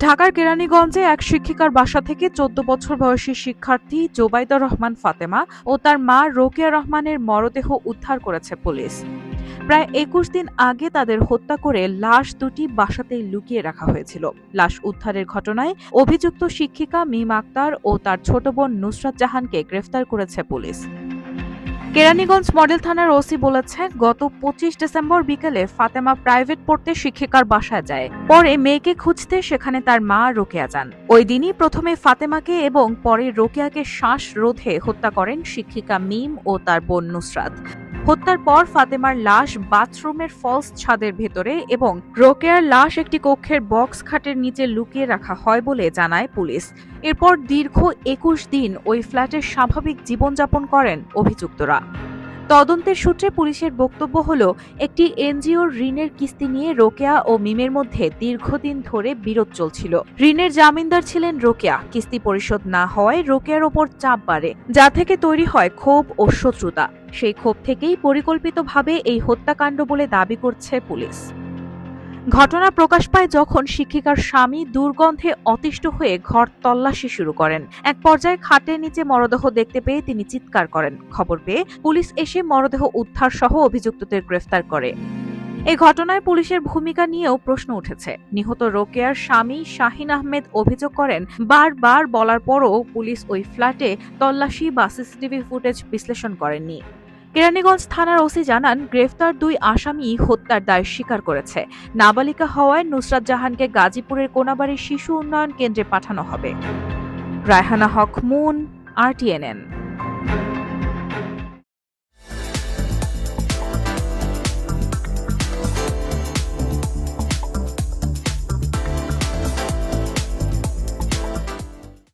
ঢাকার কেরানীগঞ্জে এক শিক্ষিকার বাসা থেকে ১৪ বছর বয়সী শিক্ষার্থী জোবাইদা রহমান ফাতেমা ও তার মা রোকেয়া রহমানের মরদেহ উদ্ধার করেছে পুলিশ। প্রায় ২১ দিন আগে তাদের হত্যা করে লাশ দুটি বাসাতেই লুকিয়ে রাখা হয়েছিল। লাশ উদ্ধারের ঘটনায় অভিযুক্ত শিক্ষিকা মিম আক্তার ও তার ছোট বোন নুসরাত জাহানকে গ্রেফতার করেছে পুলিশ। কেরানীগঞ্জ মডেল থানার ওসি বলেছে, গত ২৫ ডিসেম্বর বিকেলে ফাতেমা প্রাইভেট পড়তে শিক্ষিকার বাসায় যায়। পরে মেয়েকে খুঁজতে সেখানে তার মা রোকেয়া যান। ওই দিনই প্রথমে ফাতেমাকে এবং পরে রোকেয়াকে শ্বাসরোধে হত্যা করেন শিক্ষিকা মিম ও তার বোন নুসরাত। হত্যার পর ফাতেমার লাশ বাথরুমের ফলস ছাদের ভেতরে এবং রোকেয়ার লাশ একটি কক্ষের বক্স খাটের নিচে লুকিয়ে রাখা হয় বলে জানায় পুলিশ। এরপর দীর্ঘ ২১ দিন ওই ফ্ল্যাটের স্বাভাবিক জীবনযাপন করেন অভিযুক্তরা। তদন্তের সূত্রে পুলিশের বক্তব্য হল, একটি এনজিওর ঋণের কিস্তি নিয়ে রোকেয়া ও মিমের মধ্যে দীর্ঘদিন ধরে বিরোধ চলছিল। ঋণের জামিনদার ছিলেন রোকেয়া। কিস্তি পরিশোধ না হওয়ায় রোকেয়ার ওপর চাপ বাড়ে, যা থেকে তৈরি হয় ক্ষোভ ও শত্রুতা। সেই ক্ষোভ থেকেই পরিকল্পিতভাবে এই হত্যাকাণ্ড বলে দাবি করছে পুলিশ। ঘটনা প্রকাশ পায় যখন শিক্ষিকার স্বামী দুর্গন্ধে অতিষ্ঠ হয়ে ঘর তল্লাশি শুরু করেন। এক পর্যায়ে খাটের নিচে মরদেহ দেখতে পেয়ে তিনি চিৎকার করেন। খবর পেয়ে পুলিশ এসে মরদেহ উদ্ধার সহ অভিযুক্তদের গ্রেফতার করে। এই ঘটনায় পুলিশের ভূমিকা নিয়েও প্রশ্ন উঠেছে। নিহত রোকেয়ার স্বামী শাহিন আহমেদ অভিযোগ করেন, বারবার বলার পরও পুলিশ ওই ফ্ল্যাটে তল্লাশি বা সিসিটিভি ফুটেজ বিশ্লেষণ করেননি। কেরানীগঞ্জ থানার ওসি জানান, গ্রেফতার দুই আসামি হত্যার দায় স্বীকার করেছে। নাবালিকা হওয়ায় নুসরাত জাহানকে গাজীপুরের কোনাবাড়ী শিশু উন্নয়ন কেন্দ্রে পাঠানো হবে। রায়হানা হক মুন, RTNN।